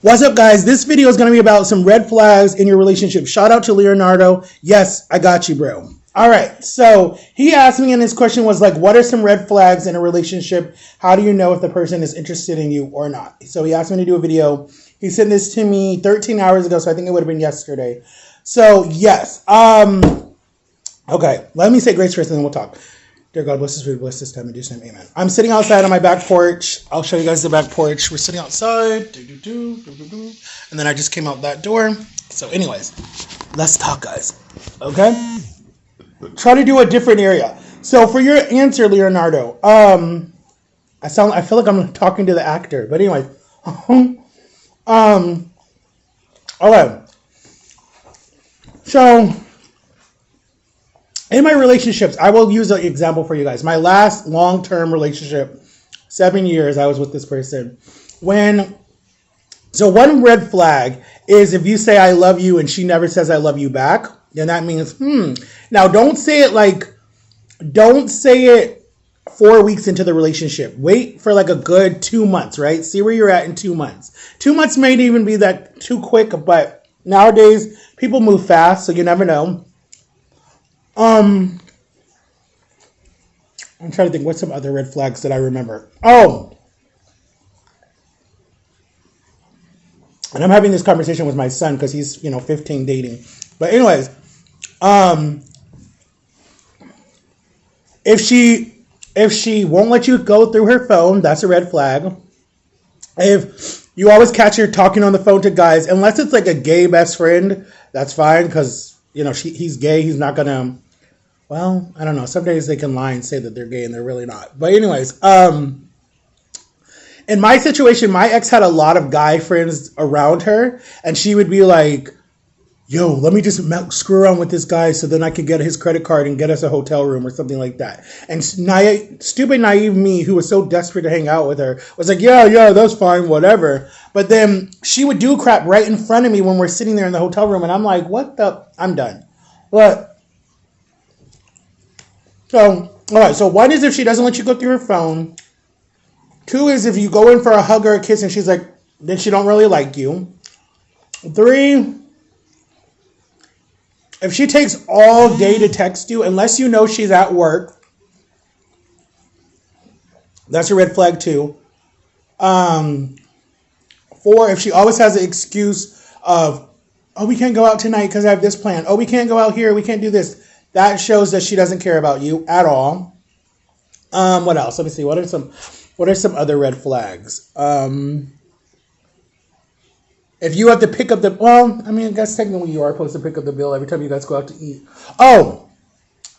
What's up, guys? This video is going to be about some red flags in your relationship. Shout out to Leonardo. Yes, I got you, bro. All right. So he asked me, and his question was like, what are some red flags in a relationship? How do you know if the person is interested in you or not? So he asked me to do a video. He sent this to me 13 hours ago, so I think it would have been yesterday. So yes. Okay. Let me say grace first, and then we'll talk. Dear God, bless this food, bless this time, and do some amen. I'm sitting outside on my back porch. I'll show you guys the back porch. We're sitting outside. And then I just came out that door. So anyways, let's talk, guys. Okay? Try to do a different area. So for your answer, Leonardo, I feel like I'm talking to the actor. But anyways. Okay. So in my relationships, I will use an example for you guys. My last long-term relationship, 7 years, I was with this person. So one red flag is if you say I love you and she never says I love you back, then that means, Now don't say it 4 weeks into the relationship. Wait for like a good 2 months, right? See where you're at in 2 months. 2 months may even be that too quick, but nowadays people move fast, so you never know. I'm trying to think what's some other red flags that I remember. Oh, and I'm having this conversation with my son because he's 15 dating. But anyways, if she won't let you go through her phone, that's a red flag. If you always catch her talking on the phone to guys, unless it's like a gay best friend, that's fine because he's gay. He's not gonna. Well, I don't know. Some days they can lie and say that they're gay and they're really not. But anyways, in my situation, my ex had a lot of guy friends around her, and she would be like, yo, let me just screw around with this guy so then I could get his credit card and get us a hotel room or something like that. And stupid, naive me, who was so desperate to hang out with her, was like, yeah, that's fine, whatever. But then she would do crap right in front of me when we're sitting there in the hotel room, and I'm like, I'm done. But all right, so one is if she doesn't let you go through her phone. 2 is if you go in for a hug or a kiss and she's like, then she don't really like you. 3, if she takes all day to text you, unless you know she's at work, that's a red flag too. 4, if she always has an excuse of, oh, we can't go out tonight because I have this plan. Oh, we can't go out here. We can't do this. That shows that she doesn't care about you at all. What else? Let me see. What are some other red flags? If you have to pick up I guess technically you are supposed to pick up the bill every time you guys go out to eat. Oh,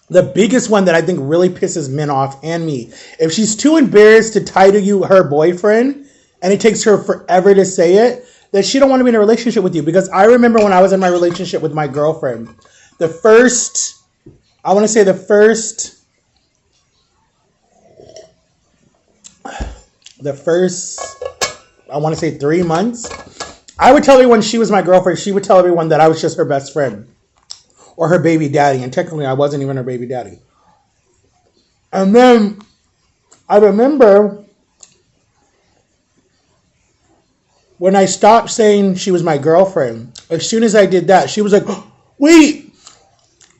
the biggest one that I think really pisses men off and me. If she's too embarrassed to title you her boyfriend and it takes her forever to say it, then she don't want to be in a relationship with you. Because I remember when I was in my relationship with my girlfriend, I want to say the first, I want to say 3 months, I would tell everyone she was my girlfriend. She would tell everyone that I was just her best friend or her baby daddy. And technically I wasn't even her baby daddy. And then I remember when I stopped saying she was my girlfriend, as soon as I did that, she was like, wait,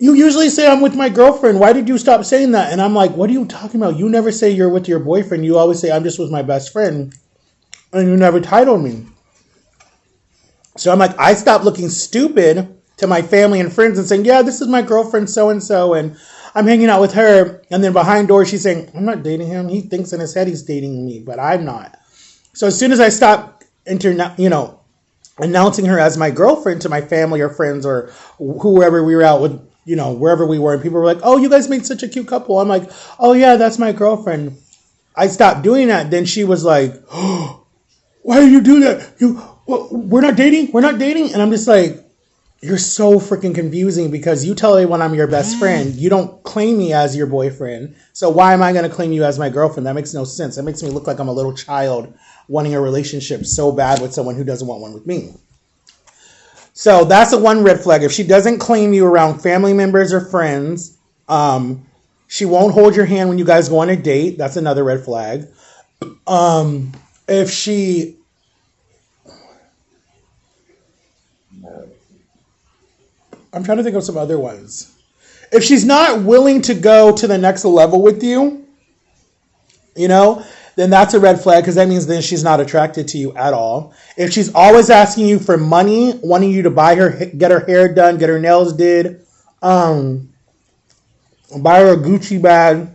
you usually say I'm with my girlfriend. Why did you stop saying that? And I'm like, what are you talking about? You never say you're with your boyfriend. You always say I'm just with my best friend. And you never titled me. So I'm like, I stopped looking stupid to my family and friends and saying, yeah, this is my girlfriend so-and-so. And I'm hanging out with her. And then behind doors, she's saying, I'm not dating him. He thinks in his head he's dating me, but I'm not. So as soon as I stopped announcing her as my girlfriend to my family or friends or whoever we were out with, wherever we were, and people were like, oh, you guys made such a cute couple. I'm like, oh yeah, that's my girlfriend. I stopped doing that. Then she was like, oh, why do you do that? We're not dating? And I'm just like, you're so freaking confusing because you tell everyone I'm your best friend. You don't claim me as your boyfriend. So why am I going to claim you as my girlfriend? That makes no sense. That makes me look like I'm a little child wanting a relationship so bad with someone who doesn't want one with me. So that's the one red flag. If she doesn't claim you around family members or friends, she won't hold your hand when you guys go on a date. That's another red flag. If she I'm trying to think of some other ones. If she's not willing to go to the next level with you, you know, then that's a red flag because that means then she's not attracted to you at all. If she's always asking you for money, wanting you to buy her, get her hair done, get her nails did, buy her a Gucci bag,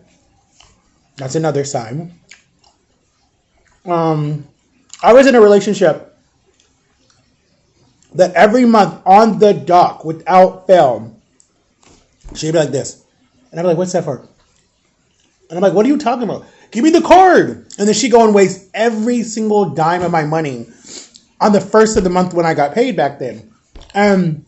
that's another sign. I was in a relationship that every month on the dock, without fail, she'd be like this. And I'm like, what's that for? And I'm like, what are you talking about? Give me the card. And then she'd go and waste every single dime of my money on the first of the month when I got paid back then. And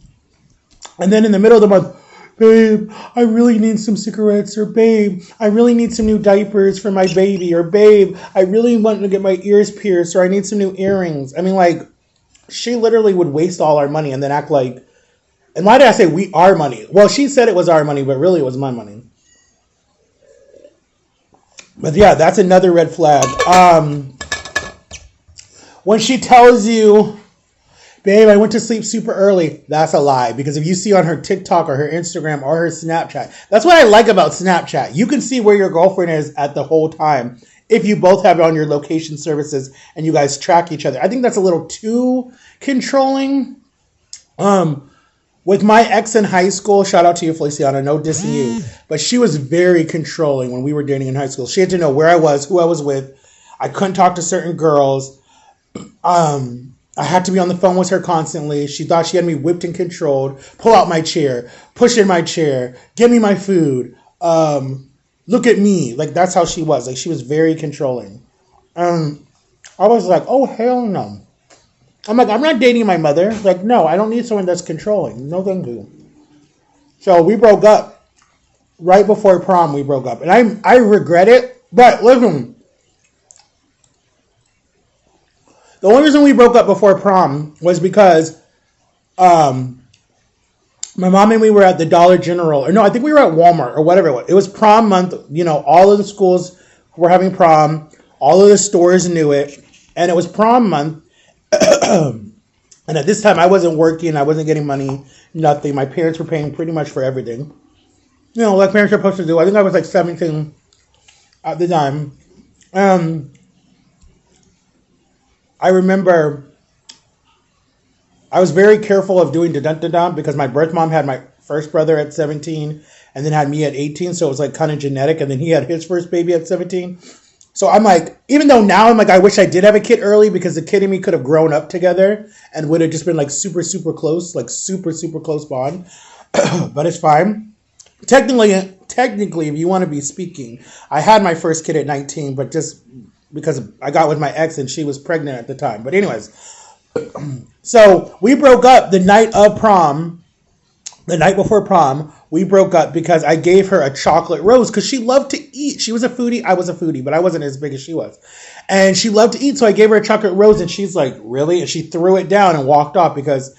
then in the middle of the month, babe, I really need some cigarettes, or babe, I really need some new diapers for my baby, or babe, I really want to get my ears pierced, or I need some new earrings. I mean, like, she literally would waste all our money and then act like, and why did I say our money? Well, she said it was our money, but really it was my money. But yeah, that's another red flag. When she tells you, babe, I went to sleep super early, that's a lie. Because if you see on her TikTok or her Instagram or her Snapchat, that's what I like about Snapchat. You can see where your girlfriend is at the whole time if you both have it on your location services and you guys track each other. I think that's a little too controlling. With my ex in high school, shout out to you, Feliciana, no dissing you, but she was very controlling when we were dating in high school. She had to know where I was, who I was with. I couldn't talk to certain girls. I had to be on the phone with her constantly. She thought she had me whipped and controlled. Pull out my chair, push in my chair, give me my food, look at me. Like, that's how she was. Like, she was very controlling. I was like, oh, hell no. I'm like, I'm not dating my mother. Like, no, I don't need someone that's controlling. No, thank you. So we broke up. Right before prom, we broke up. And I regret it. But listen, the only reason we broke up before prom was because my mom and we were at the Dollar General. Or no, I think we were at Walmart or whatever it was. It was prom month. You know, all of the schools were having prom. All of the stores knew it. And it was prom month. And at this time, I wasn't working. I wasn't getting money. Nothing. My parents were paying pretty much for everything. You know, like parents are supposed to do. I think I was like 17 at the time. I remember I was very careful of doing da-dun-da-dun because my birth mom had my first brother at 17 and then had me at 18. So it was like kind of genetic. And then he had his first baby at 17. So I'm like, even though now I'm like, I wish I did have a kid early because the kid and me could have grown up together and would have just been like super, super close, like super, super close bond. But it's fine. Technically, if you want to be speaking, I had my first kid at 19, but just because I got with my ex and she was pregnant at the time. But anyways, so we broke up the night of prom. The night before prom, we broke up because I gave her a chocolate rose because she loved to eat. She was a foodie. I was a foodie, but I wasn't as big as she was. And she loved to eat, so I gave her a chocolate rose, and she's like, really? And she threw it down and walked off because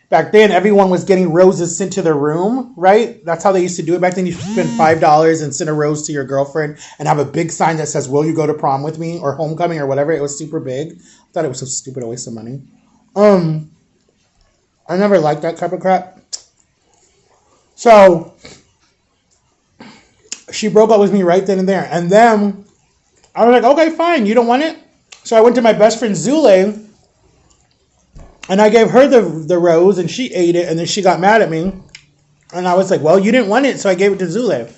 back then everyone was getting roses sent to their room, right? That's how they used to do it. Back then you spend $5 and send a rose to your girlfriend and have a big sign that says, will you go to prom with me or homecoming or whatever. It was super big. I thought it was so stupid, a waste of money. I never liked that type of crap. So she broke up with me right then and there. And then I was like, okay, fine. You don't want it? So I went to my best friend Zule and I gave her the rose and she ate it. And then she got mad at me. And I was like, well, you didn't want it. So I gave it to Zule.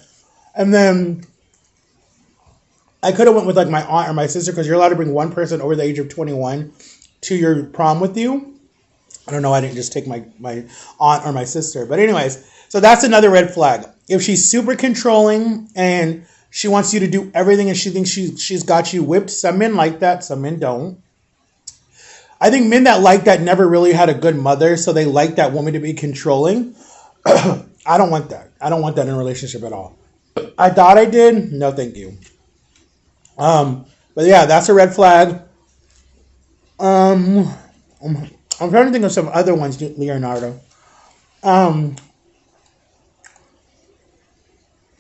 And then I could have went with like my aunt or my sister because you're allowed to bring one person over the age of 21 to your prom with you. I don't know. I didn't just take my aunt or my sister. But anyways, so that's another red flag. If she's super controlling and she wants you to do everything and she thinks she's got you whipped, some men like that, some men don't. I think men that like that never really had a good mother, so they like that woman to be controlling. I don't want that. I don't want that in a relationship at all. I thought I did. No, thank you. But yeah, that's a red flag. I'm trying to think of some other ones, Leonardo.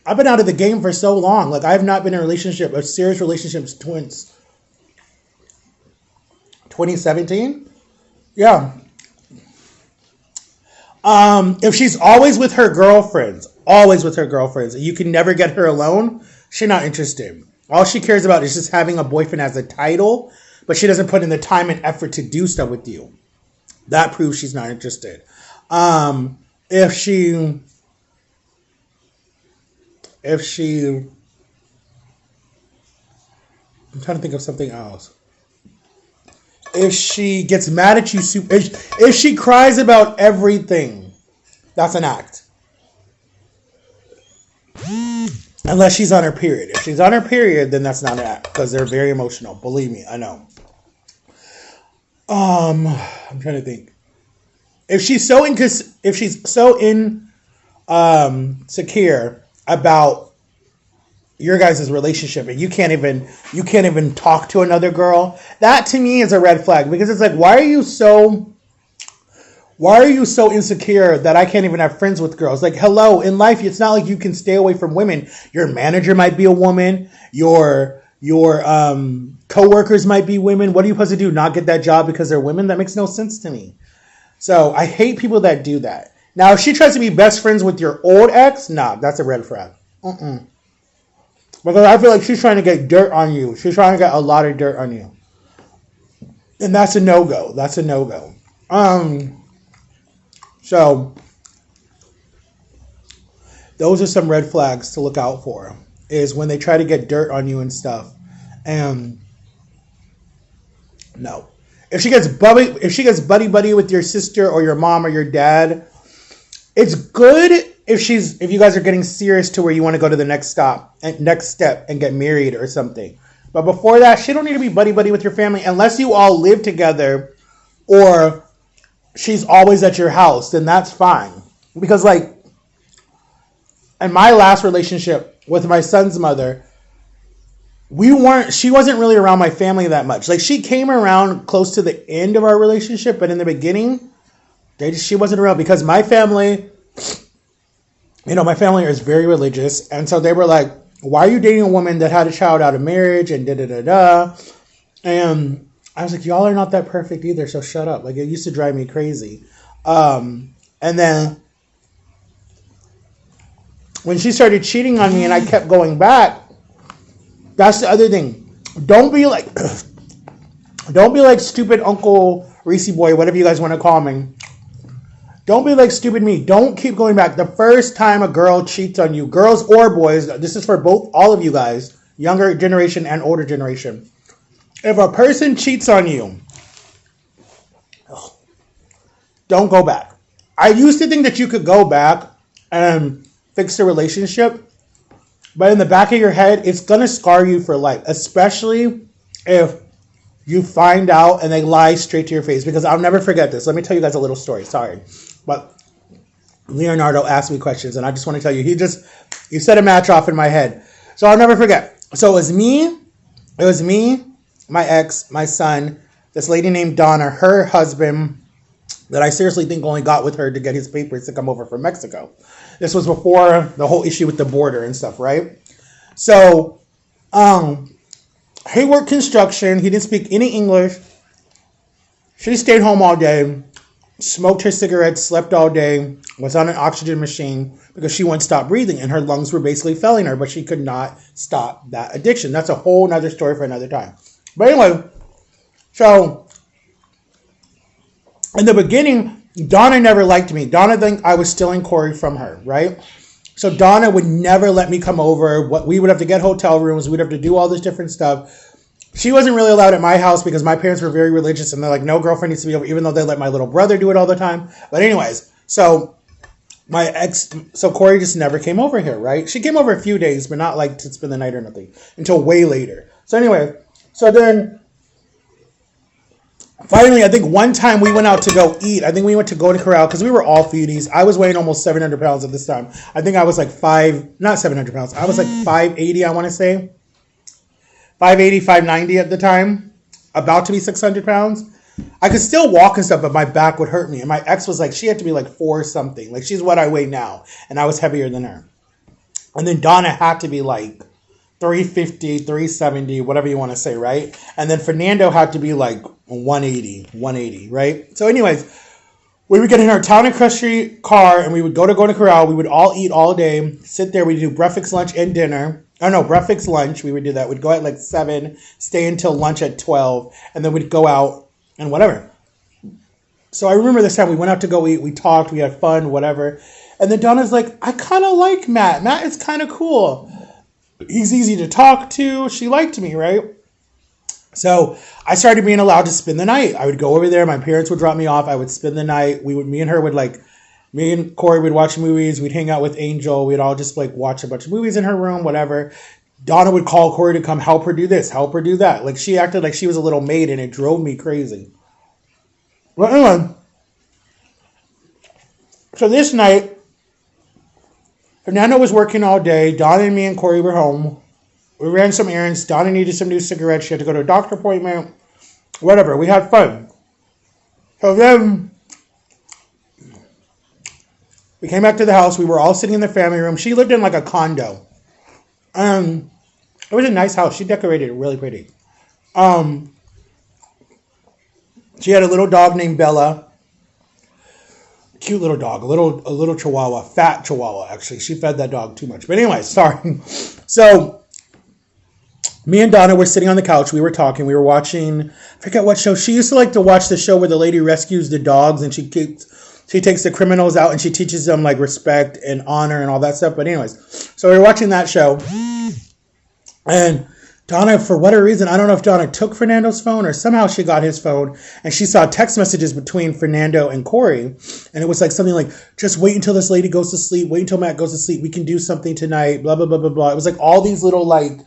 I've been out of the game for so long. Like, I have not been in a serious relationship since 2017. Yeah. If she's always with her girlfriends, you can never get her alone, she's not interested. All she cares about is just having a boyfriend as a title, but she doesn't put in the time and effort to do stuff with you. That proves she's not interested. If she, I'm trying to think of something else. If she gets mad at you, if she cries about everything, that's an act. Unless she's on her period. If she's on her period, then that's not an act because they're very emotional. Believe me, I know. I'm trying to think. If she's so secure about your guys' relationship and you can't even talk to another girl, that to me is a red flag because it's like, why are you so insecure that I can't even have friends with girls? Like, hello, in life, it's not like you can stay away from women. Your manager might be a woman. Your coworkers might be women. What are you supposed to do? Not get that job because they're women? That makes no sense to me. So I hate people that do that. Now, if she tries to be best friends with your old ex, nah, that's a red flag. Because I feel like she's trying to get dirt on you. She's trying to get a lot of dirt on you. And that's a no-go. That's a no-go. So, those are some red flags to look out for. Is when they try to get dirt on you and stuff. And no. If she gets buddy with your sister or your mom or your dad, it's good if you guys are getting serious to where you want to go to the next step and get married or something. But before that, she don't need to be buddy with your family unless you all live together or she's always at your house, then that's fine. Because like in my last relationship with my son's mother, she wasn't really around my family that much. Like she came around close to the end of our relationship, but in the beginning, she wasn't around because my family is very religious. And so they were like, why are you dating a woman that had a child out of marriage and da-da-da-da? And I was like, y'all are not that perfect either, so shut up. Like, it used to drive me crazy. And then when she started cheating on me and I kept going back, that's the other thing. Don't be like stupid Uncle Reese boy, whatever you guys want to call me. Don't be like stupid me. Don't keep going back. The first time a girl cheats on you, girls or boys, this is for all of you guys, younger generation and older generation. If a person cheats on you, don't go back. I used to think that you could go back and fix the relationship, but in the back of your head, it's going to scar you for life, especially if you find out and they lie straight to your face, because I'll never forget this. Let me tell you guys a little story. Sorry. But Leonardo asked me questions, and I just want to tell you, he set a match off in my head. So I'll never forget. So it was me, my ex, my son, this lady named Donna, her husband, that I seriously think only got with her to get his papers to come over from Mexico. This was before the whole issue with the border and stuff, right? So, he worked construction. He didn't speak any English. She stayed home all day, smoked her cigarettes, slept all day, was on an oxygen machine because she wouldn't stop breathing and her lungs were basically failing her, but she could not stop that addiction. That's a whole nother story for another time. But anyway, so in the beginning, Donna never liked me. Donna think I was stealing Corey from her, right? So Donna would never let me come over. We would have to get hotel rooms. We'd have to do all this different stuff. She wasn't really allowed at my house because my parents were very religious and they're like, no girlfriend needs to be over, even though they let my little brother do it all the time. But anyways, so Corey just never came over here, right? She came over a few days, but not like to spend the night or nothing until way later. So anyway, so then finally, I think one time we went out to go eat. I think we went to Golden Corral because we were all foodies. I was weighing almost 700 pounds at this time. I think I was like not 700 pounds. I was like 580, I want to say. 580, 590 at the time. About to be 600 pounds. I could still walk and stuff, but my back would hurt me. And my ex was like, she had to be like 4 something. Like, she's what I weigh now. And I was heavier than her. And then Donna had to be like 350, 370, whatever you want to say, right? And then Fernando had to be like 180, right? So anyways, We would get in our Town and Crusty car and we would go to Golden Corral. We would all eat all day, sit there. We'd do breakfast, lunch, and dinner. Oh, no, breakfast, lunch. We would do that. We'd go at like 7, stay until lunch at 12, and then we'd go out and whatever. So I remember this time we went out to go eat. We talked. We had fun, whatever. And then Donna's like, I kind of like Matt. Matt is kind of cool. He's easy to talk to. She liked me, right? So I started being allowed to spend the night. I would go over there. My parents would drop me off. I would spend the night. Me and Corey would watch movies. We'd hang out with Angel. We'd all just like watch a bunch of movies in her room, whatever. Donna would call Corey to come help her do this, help her do that. Like she acted like she was a little maid and it drove me crazy. But anyway, so this night, Fernando was working all day. Donna and me and Corey were home. We ran some errands. Donna needed some new cigarettes. She had to go to a doctor appointment. Whatever. We had fun. So then we came back to the house. We were all sitting in the family room. She lived in like a condo. It was a nice house. She decorated it really pretty. She had a little dog named Bella. Cute little dog. A little chihuahua. Fat chihuahua, actually. She fed that dog too much. But anyway, sorry. So me and Donna were sitting on the couch. We were talking. We were watching, I forget what show. She used to like to watch the show where the lady rescues the dogs and she takes the criminals out and she teaches them like respect and honor and all that stuff. But anyways, so we were watching that show. And Donna, for whatever reason, I don't know if Donna took Fernando's phone or somehow she got his phone and she saw text messages between Fernando and Corey. And it was like something like, just wait until this lady goes to sleep. Wait until Matt goes to sleep. We can do something tonight. Blah, blah, blah, blah, blah. It was like all these little like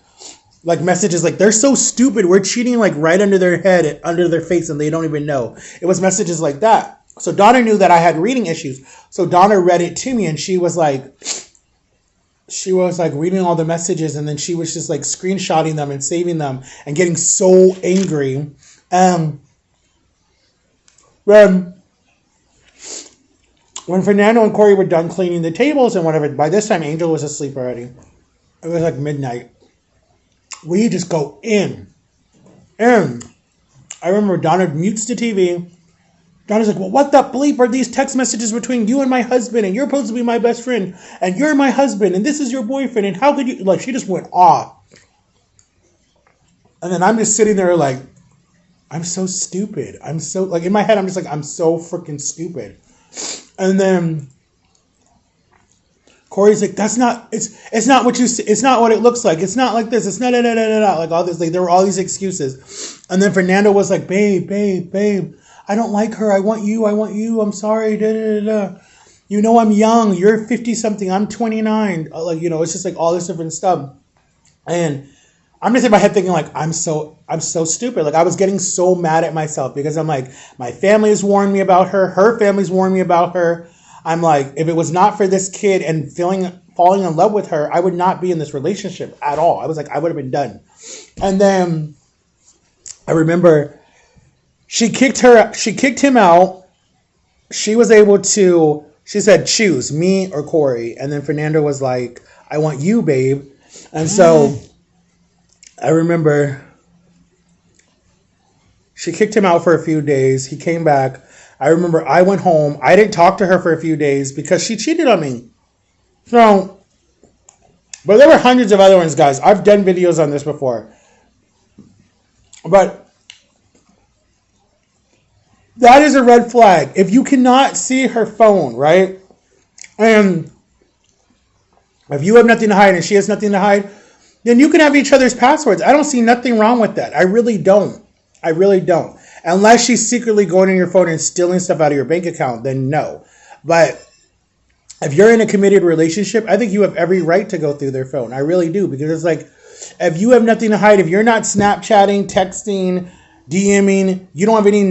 messages, like they're so stupid. We're cheating like right under their head, under their face, and they don't even know. It was messages like that. So Donna knew that I had reading issues. So Donna read it to me and she was like reading all the messages and then she was just like screenshotting them and saving them and getting so angry. When Fernando and Corey were done cleaning the tables and whatever, by this time Angel was asleep already. It was like midnight. We just go in. I remember Donna mutes the TV. Donna's like, well, what the bleep are these text messages between you and my husband? And you're supposed to be my best friend. And you're my husband. And this is your boyfriend. And how could you? Like, she just went off. And then I'm just sitting there like, I'm so stupid. I'm so, like, in my head, I'm just like, I'm so freaking stupid. And then Corey's like, it's not what you see. It's not what it looks like. It's not like this. It's not, like all this, like there were all these excuses. And then Fernando was like, babe, I don't like her. I want you. I'm sorry. You know, I'm young. You're 50 something. I'm 29. Like, you know, it's just like all this different stuff. And I'm just in my head thinking like, I'm so stupid. Like I was getting so mad at myself because I'm like, my family has warned me about her. Her family's warned me about her. I'm like, if it was not for this kid and falling in love with her, I would not be in this relationship at all. I was like, I would have been done. And then I remember she kicked him out. She was able to, she said, choose me or Corey. And then Fernando was like, I want you, babe. And so I remember she kicked him out for a few days. He came back. I remember I went home. I didn't talk to her for a few days because she cheated on me. So, but there were hundreds of other ones, guys. I've done videos on this before. But that is a red flag. If you cannot see her phone, right? And if you have nothing to hide and she has nothing to hide, then you can have each other's passwords. I don't see nothing wrong with that. I really don't. Unless she's secretly going in your phone and stealing stuff out of your bank account, then no. But if you're in a committed relationship, I think you have every right to go through their phone. I really do. Because it's like, if you have nothing to hide, if you're not Snapchatting, texting, DMing, you don't have any,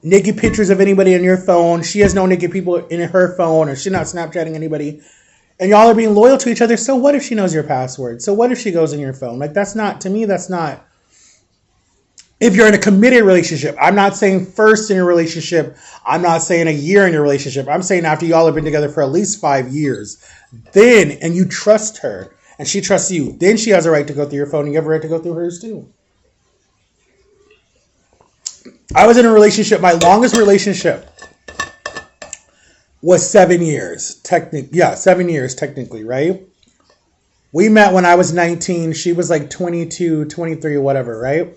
naked pictures of anybody on your phone. She has no naked people in her phone, or she's not Snapchatting anybody. And y'all are being loyal to each other. So what if she knows your password? So what if she goes in your phone? Like, that's not, if you're in a committed relationship. I'm not saying first in your relationship. I'm not saying a year in your relationship. I'm saying after y'all have been together for at least 5 years. Then, and you trust her, and she trusts you, then she has a right to go through your phone, and you have a right to go through hers too. I was in a relationship, my longest relationship was 7 years. 7 years technically, right? We met when I was 19. She was like 22, 23, whatever, right?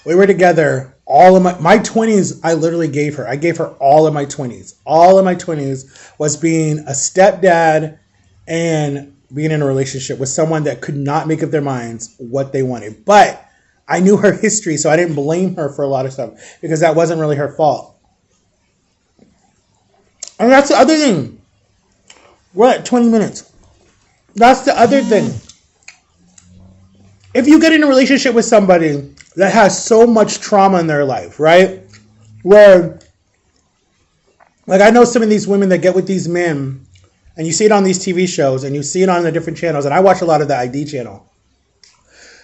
We were together all of my 20s. I literally gave her. I gave her all of my 20s. All of my 20s was being a stepdad and being in a relationship with someone that could not make up their minds what they wanted. But I knew her history, so I didn't blame her for a lot of stuff because that wasn't really her fault. And that's the other thing. We're at 20 minutes. That's the other thing. If you get in a relationship with somebody that has so much trauma in their life, right? Where, like, I know some of these women that get with these men, and you see it on these TV shows, and you see it on the different channels, and I watch a lot of the ID channel.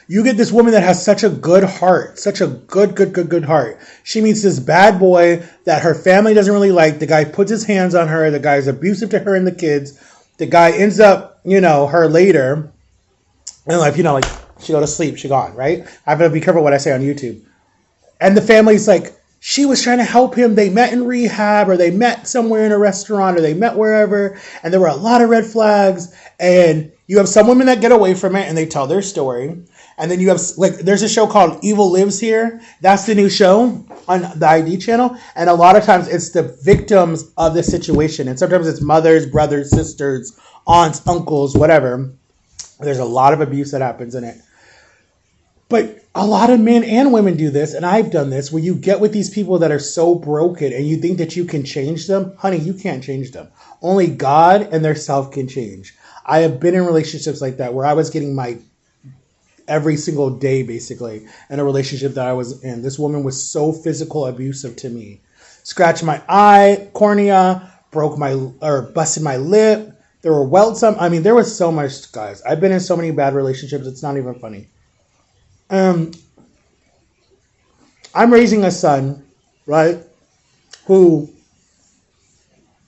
You get this woman that has such a good heart, such a good heart. She meets this bad boy that her family doesn't really like. The guy puts his hands on her. The guy is abusive to her and the kids. The guy ends up, her later. And like, she go to sleep, she gone, right? I have to be careful what I say on YouTube. And the family's like, she was trying to help him. They met in rehab, or they met somewhere in a restaurant, or they met wherever. And there were a lot of red flags. And you have some women that get away from it and they tell their story. And then you have, like, there's a show called Evil Lives Here. That's the new show on the ID channel. And a lot of times it's the victims of the situation. And sometimes it's mothers, brothers, sisters, aunts, uncles, whatever. There's a lot of abuse that happens in it. But a lot of men and women do this, and I've done this, where you get with these people that are so broken and you think that you can change them. Honey, you can't change them. Only God and their self can change. I have been in relationships like that where I was getting my every single day, basically, in a relationship that I was in. This woman was so physical abusive to me. Scratched my eye, cornea, busted my lip. There were welts on. I mean, there was so much, guys. I've been in so many bad relationships. It's not even funny. I'm raising a son, right, who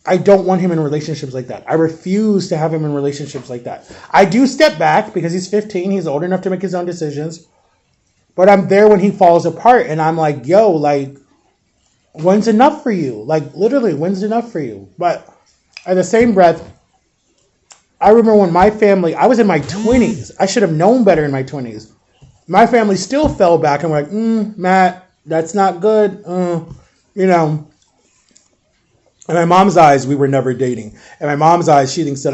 I don't want him in relationships like that. I refuse to have him in relationships like that. I do step back because he's 15. He's old enough to make his own decisions. But I'm there when he falls apart. And I'm like, yo, like, when's enough for you? Like, literally, when's enough for you? But at the same breath, I remember when my family, I was in my 20s. I should have known better in my 20s. My family still fell back and were like, Matt, that's not good. In my mom's eyes, we were never dating. In my mom's eyes, she thinks that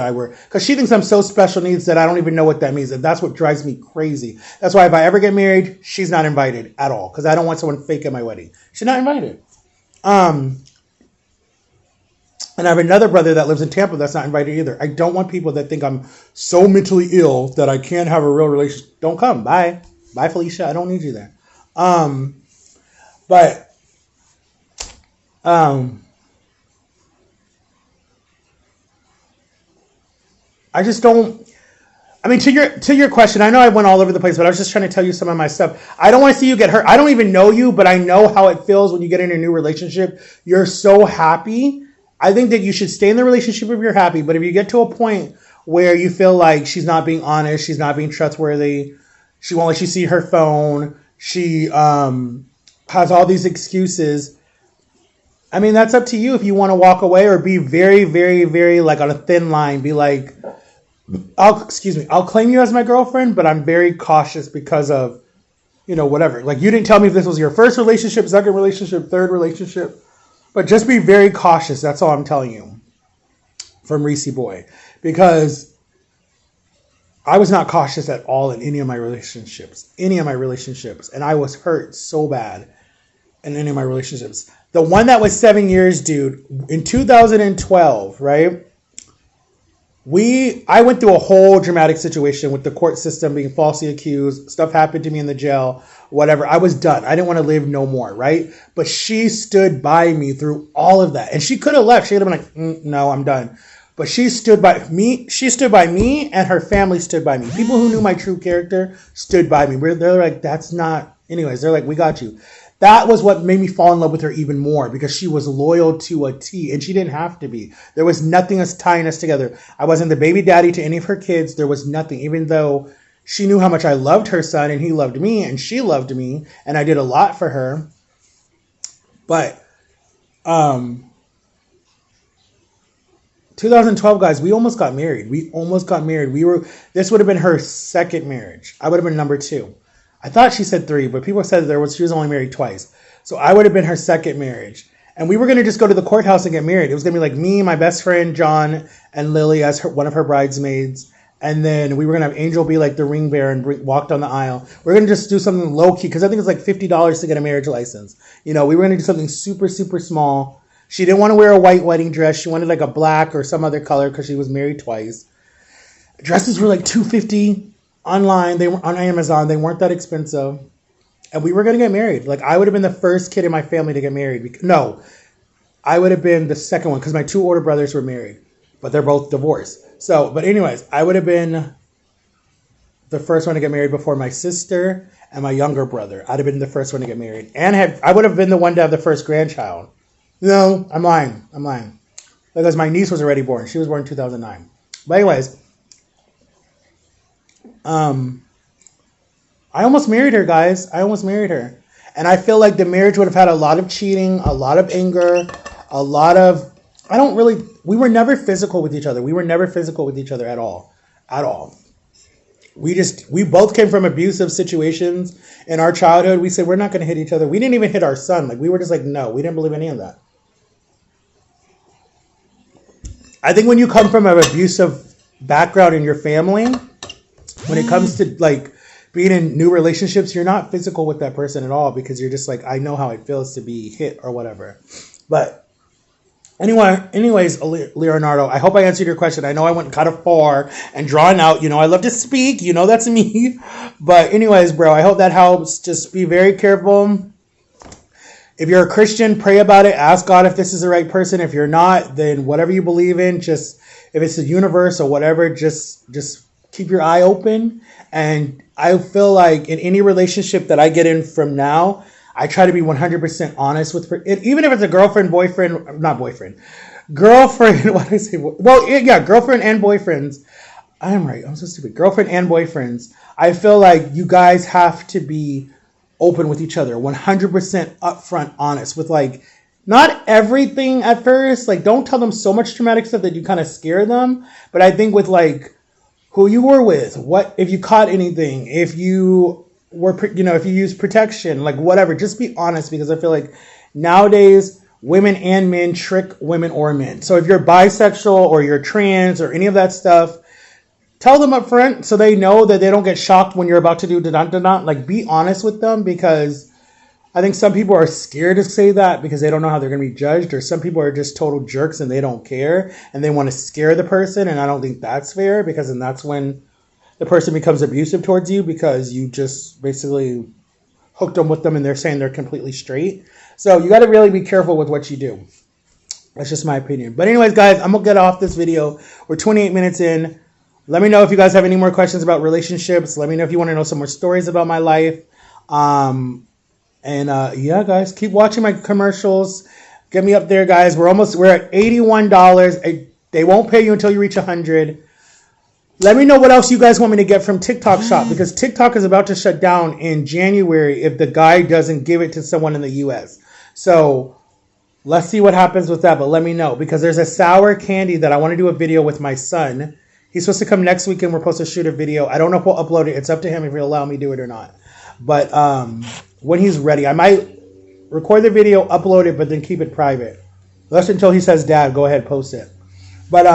because she thinks I'm so special needs that I don't even know what that means. And that's what drives me crazy. That's why if I ever get married, she's not invited at all. Because I don't want someone fake at my wedding. She's not invited. And I have another brother that lives in Tampa that's not invited either. I don't want people that think I'm so mentally ill that I can't have a real relationship. Don't come. Bye. Bye, Felicia. I don't need you there. I just don't. I mean, to your question, I know I went all over the place, but I was just trying to tell you some of my stuff. I don't want to see you get hurt. I don't even know you, but I know how it feels when you get in a new relationship. You're so happy. I think that you should stay in the relationship if you're happy. But if you get to a point where you feel like she's not being honest, she's not being trustworthy, she won't let you see her phone, she has all these excuses. I mean, that's up to you if you want to walk away or be very, very, very like on a thin line. Be like, I'll claim you as my girlfriend, but I'm very cautious because of, whatever. Like, you didn't tell me if this was your first relationship, second relationship, third relationship, but just be very cautious. That's all I'm telling you from Reese Boy, because I was not cautious at all in any of my relationships, and I was hurt so bad in any of my relationships. The one that was 7 years, dude, in 2012, right? I went through a whole dramatic situation with the court system being falsely accused. Stuff happened to me in the jail, whatever. I was done. I didn't want to live no more, right? But she stood by me through all of that. And she could have left. She could have been like, no, I'm done. But she stood by me. She stood by me, and her family stood by me. People who knew my true character stood by me. They're like, that's not... Anyways, they're like, we got you. That was what made me fall in love with her even more, because she was loyal to a T, and she didn't have to be. There was nothing that's tying us together. I wasn't the baby daddy to any of her kids. There was nothing, even though she knew how much I loved her son, and he loved me, and she loved me, and I did a lot for her. But, 2012, guys, we almost got married. This would have been her second marriage. I would have been number 2. I thought she said 3, but people said she was only married twice. So I would have been her second marriage. And we were going to just go to the courthouse and get married. It was going to be like me, my best friend, John, and Lily as one of her bridesmaids. And then we were going to have Angel be like the ring bearer and walk down the aisle. We're going to just do something low-key because I think it's like $50 to get a marriage license. We were going to do something super, super small. She didn't want to wear a white wedding dress. She wanted like a black or some other color because she was married twice. Dresses were like $250 online. They were on Amazon. They weren't that expensive. And we were going to get married. Like, I would have been the first kid in my family to get married. No, I would have been the second one because my 2 older brothers were married. But they're both divorced. So, but anyways, I would have been the first one to get married before my sister and my younger brother. I'd have been the first one to get married. And I would have been the one to have the first grandchild. No, I'm lying. Because my niece was already born. She was born in 2009. But anyways, I almost married her, guys. And I feel like the marriage would have had a lot of cheating, a lot of anger, we were never physical with each other. At all. We both came from abusive situations in our childhood. We said, we're not going to hit each other. We didn't even hit our son. Like, we were just like, no, we didn't believe any of that. I think when you come from an abusive background in your family, when it comes to like being in new relationships, you're not physical with that person at all because you're just like, I know how it feels to be hit or whatever. But anyways, Leonardo, I hope I answered your question. I know I went kind of far and drawn out. I love to speak. That's me. But anyways, bro, I hope that helps. Just be very careful. If you're a Christian, pray about it. Ask God if this is the right person. If you're not, then whatever you believe in, just if it's the universe or whatever, just keep your eye open. And I feel like in any relationship that I get in from now, I try to be 100% honest with her. Even if it's a girlfriend, boyfriend, not boyfriend, girlfriend, what did I say? Well, yeah, girlfriend and boyfriends. I'm right. I'm so stupid. Girlfriend and boyfriends. I feel like you guys have to be open with each other, 100% upfront, honest with like, not everything at first. Like, don't tell them so much traumatic stuff that you kind of scare them. But I think with like who you were with, what, if you caught anything, if you were, if you use protection, like whatever, just be honest because I feel like nowadays women and men trick women or men. So if you're bisexual or you're trans or any of that stuff, tell them up front so they know that they don't get shocked when you're about to do da-da-da-da. Like, be honest with them because I think some people are scared to say that because they don't know how they're going to be judged, or some people are just total jerks and they don't care and they want to scare the person. And I don't think that's fair because then that's when the person becomes abusive towards you because you just basically hooked them with them and they're saying they're completely straight. So you got to really be careful with what you do. That's just my opinion. But anyways, guys, I'm going to get off this video. We're 28 minutes in. Let me know if you guys have any more questions about relationships. Let me know if you want to know some more stories about my life. Yeah, guys, keep watching my commercials. Get me up there, guys. We're at $81. They won't pay you until you reach 100. Let me know what else you guys want me to get from TikTok Shop because TikTok is about to shut down in January if the guy doesn't give it to someone in the US. So let's see what happens with that. But let me know because there's a sour candy that I want to do a video with my son. He's supposed to come next week and we're supposed to shoot a video. I don't know if we'll upload it. It's up to him if he'll allow me to do it or not. But when he's ready, I might record the video, upload it, but then keep it private. That's until he says, Dad, go ahead, post it. But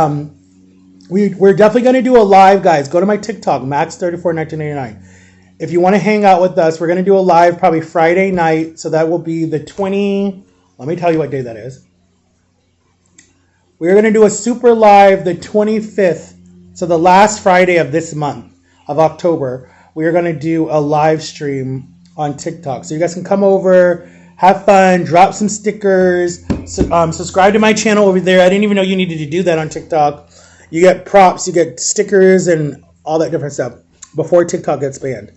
we're definitely going to do a live, guys. Go to my TikTok, Max341989. If you want to hang out with us, we're going to do a live probably Friday night. So that will be the 20. Let me tell you what day that is. We're going to do a super live the 25th. So the last Friday of this month of October, we are going to do a live stream on TikTok. So you guys can come over, have fun, drop some stickers, subscribe to my channel over there. I didn't even know you needed to do that on TikTok. You get props, you get stickers and all that different stuff before TikTok gets banned.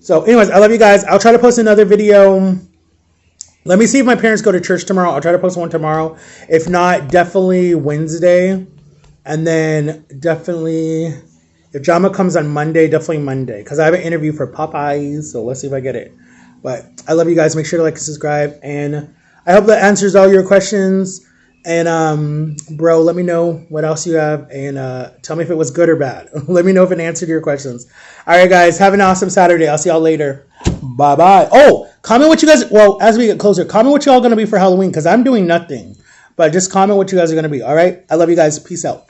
So anyways, I love you guys. I'll try to post another video. Let me see if my parents go to church tomorrow. I'll try to post one tomorrow. If not, definitely Wednesday. And then definitely, if Jama comes on Monday, definitely Monday. Because I have an interview for Popeyes, so let's see if I get it. But I love you guys. Make sure to like and subscribe. And I hope that answers all your questions. And bro, let me know what else you have, and tell me if it was good or bad. Let me know if it answered your questions. All right, guys, have an awesome Saturday. I'll see y'all later. Bye bye. Oh, comment what you guys. Well, as we get closer, comment what y'all gonna be for Halloween, because I'm doing nothing. But just comment what you guys are gonna be. All right. I love you guys. Peace out.